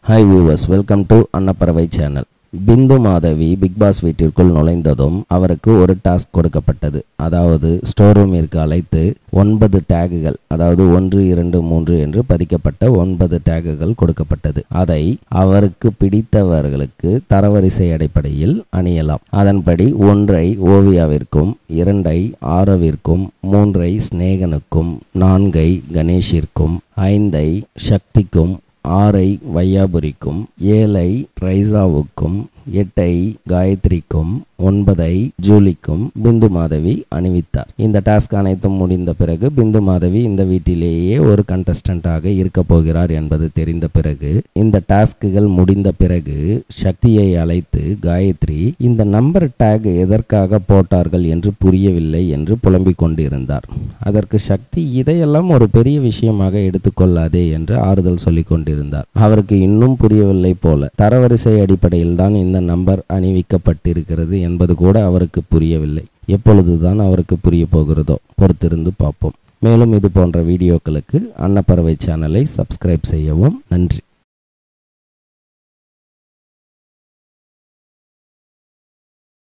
Hi viewers, welcome to அன்னப்பறவை channel. Bindu Madhavi big pass வீட்டிற்குள் நுழைந்ததும் அவருக்கு ஒரு டாஸ்க் கொடுக்கப்பட்டது. அதாவது ஸ்டோர் ரூமிற்கு அழைத்து 9 டேகுகள், அதாவது 1, 2, 3 என்று பதிக்கப்பட்ட 9 டேகுகள் கொடுக்கப்பட்டது. அதை அவருக்கு பிடித்தவர்களுக்கு தரவரிசை அடிப்படையில் அணியலாம். அதன்படி 1ஐ ஓவியாவிற்கும், 2ஐ ஆரவிற்கும், 3ஐ ஸ்நேகனுக்கும், 4ஐ கணேஷிற்கும், 5ஐ சக்திக்கும், 6ஐ வையாபுரிக்கும், 7ஐ ரைசாவுக்கும், 8ஐ காயத்ரிக்கும், 9ஐ ஜூலிக்கும் பிந்து மாதவி அணிவித்தார். இந்த டாஸ்க் அனைத்தும் முடிந்த பிறகு பிந்து மாதவி இந்த வீட்டிலேயே ஒரு கண்டஸ்டன்டாக இருக்க போகிறார் என்பது தெரிந்த பிறகு, இந்த டாஸ்க்குகள் முடிந்த பிறகு சக்தியை அழைத்து காயத்ரி இந்த நம்பர் டேக் எதற்காக போட்டார்கள் என்று புரியவில்லை என்று புலம்பிக் கொண்டிருந்தார். அதற்கு சக்தி இதையெல்லாம் ஒரு பெரிய விஷயமாக எடுத்துக்கொள்ளாதே என்று ஆறுதல் சொல்லிக் கொண்டிருந்தார். அவருக்கு இன்னும் புரியவில்லை போல. தரவரிசை அடிப்படையில் தான் இந்த நம்பர் அணிவிக்கப்பட்டிருக்கிறது என்பது கூட அவருக்கு புரியவில்லை. எப்பொழுதுதான் அவருக்கு புரிய போகிறதோ பொறுத்திருந்து பார்ப்போம். மேலும் இது போன்ற வீடியோக்களுக்கு அன்னப்பறவை சேனலை சப்ஸ்கிரைப் செய்யவும். நன்றி.